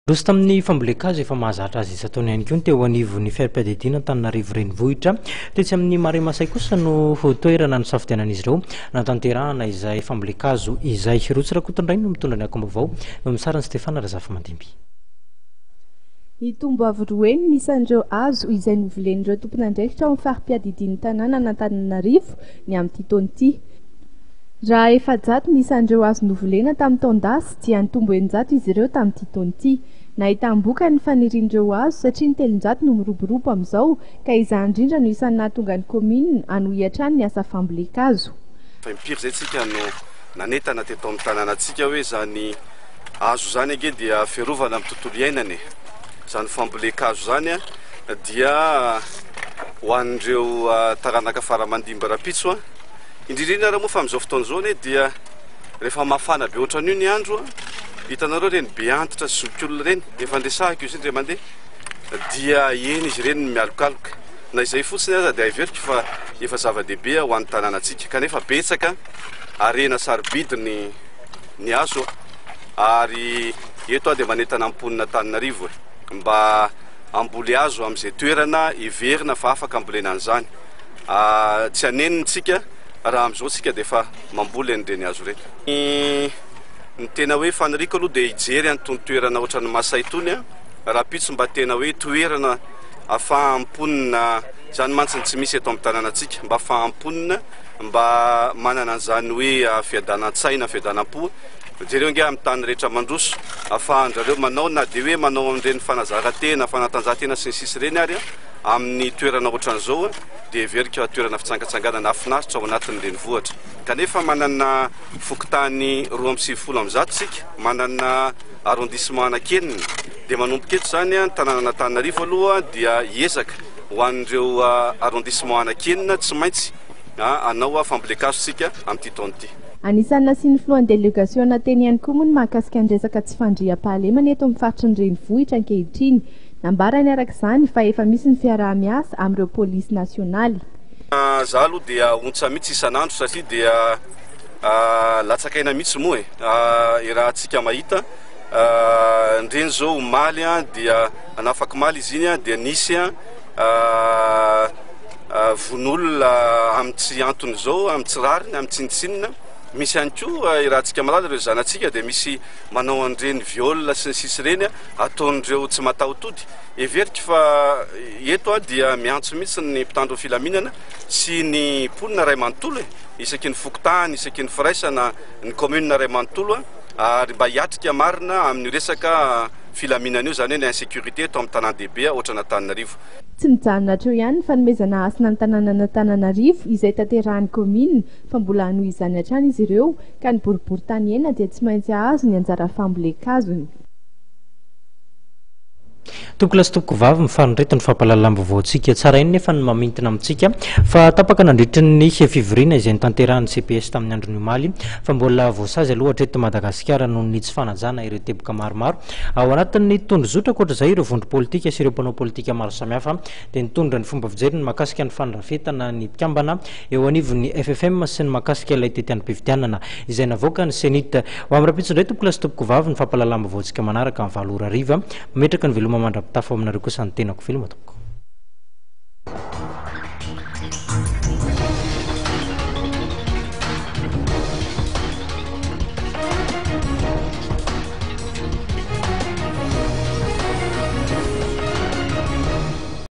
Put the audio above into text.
Roso tamin'ny fambolen-kazo efa mahazatra azy isan-taona ihany koa ny teo anivon'ny fari-piadidian'ny Antananarivo renivohitra. Tetsy amin'ny Marais Masay kosa no toerana nosafidianan'izy ireo natanterahana izay fambolen-kazo izay. Rotsy rakotondrainy no mitondra ny akombavao misarany Stefana Razafamandimby. Ny tomboavy-roeny nisan'ireo hazo izay novolen'ireo tompon'andraikitra ao amin'ny fari-piadidian'ny tananan'Antananarivo ny amin'ity taona ity. Raha efa jato nisan'ireo hazo novolena tamin'ny Tontosa dia nitombo eninjato izy ireo tamin'ity taona ity. Nahitam-boka ny fanirian'ireo hazo satria ny telonjato no miroborobo amin'izao ka izany indrindra no isan'ny nahatonga ny komina hanohitra ny asa fambolen-kazo. Impiry zay tsika no nanetana teto amin'ny tanànantsika hoe zany hazo zany age dia fiarovana amin'ny tontolo iainana. Zany fambolen-kazo zany dia ho an'ireo taranaka faramandimby rapitso indrindra raha moa fa amin'izao fotoana izao dia rehefa mafana be ohatran'io ny andro hitanareo reny be antitra sy zokiolona reny efa andresahako izy indray mandeha dia eny izy reny mialokaloka na izay fotsiny aza dia everiko fa efa zava-dehibe ho an'ny tanànantsika kanefa betsaka arena sarobidy ny hazo ary eto dia manentana amponina Antananarivo mba amboly hazo amin'izay toerana iverina fa afaka ambolena an'izany tsy hanenintsika raha amin'izao tsika dia efa mamboly an'ireny hazo ireny. Ny tena hoe faniriko aloha dia hijery an'itony toerana ohatran'ny Masay itony raha pitso mba tena hoe toerana afahamponina zany mantsiny tsy misy eto amin'ny tanànantsika mba afahamponina mba manana an'izany hoe fiadanan-tsaina fiadanam-po jereo nge amin'ny tany rehetra mandroso afahandrareo manao na dia hoe manao amin'ireny fanazara-tena fanatanjahantena sy ny sisy ireny ary amin'ny toerana ohatran'izao dia everika toerana fitsangatsanganana afinaritra ao anatin'ireny vohatra. Kanefa manana fokontany 270 sika manana arrondissement anakenina dia manomboka eto zany ny tanànan'Antananarivo aloha dia hiezaka ho an'ireo arrondissement anakenina tsy maintsy anao fambolen-kazo sika amin'ity taona ity. Anisan'ny nasiany filohan'ny délégation teny ihany koa moa ny mahakasika ny resaka tsy fandriam-pahalemana eto amin'ny faritry ny renivohitra ankehitriny. Nambarany arak'izany fa efa misy ny fiaraha-miasa amin'ireo polisy nasionaly. Za aloha dia ontsa mihitsy isan'andro satria dia latsakaina mihitsy moa raha antsika mahita ndreny zao maly dia anafaky maly izy iny dia nisy von'olona amin'ny tsy antony zao amin'ny tsy rariny amin'ny tsinitsinina misy ihany koa raha antsika malala ireo zanatsika dia misy manao an'ireny violina sy ny sisy ireny ataon'ireo tsy mataotody everika fa eto dia miantso mihitsy ny mpitandro filaminana sy ny mponina ray manontolo isaky ny fokontany isaky ny firaisana ny commune ray manontolo ary mba hiatrika marina amin'ny resaka filaminana io zany hoe ny insécurité eto amin'ny tanàn-dehibe ohatrana Antananarivo. Tsy mijanona hatreo ihany ny fanomezana asina ny tanànan'Antananarivo izay tanterahan'ny komina fa mbola hanohy izany hatrany izy ireo ka ny boribory tany ena dia tsy maintsy hahazo ny anjara fambolen-kazony. Tompoko lasy tompoko vavy mifaninreto ny fampahalalam-baovaontsika tsara iny nefa ny mamintina amintsika fa tapaka nandritra ny fivoriana izay nitanterahan'ny CPS tamin'ny andron'ny omaly fa mbola voasazy aloha hatreto Madagasikara noho ny tsy fanajana ireo teboka maromaro ao anatin'ny tondrozotra koatra izay ireo vondro politika sy ireo mpanao politika maro samihafa dia nitondra ny fomba fijery ny mahakasika ny fanirafetana ny mpikambana eo anivon'ny FFM sy ny mahakasika ilay tetian'nym-pividianana izay navoaka ny senita ho amin'ny rapitso indray tompoko lasy tompoko vavy ny fampahalalam-baovaontsika manaraka amin'ny 7 ariva metraka ny veloma mandrapitafo aminareo kosa ny tenako filma tompoko.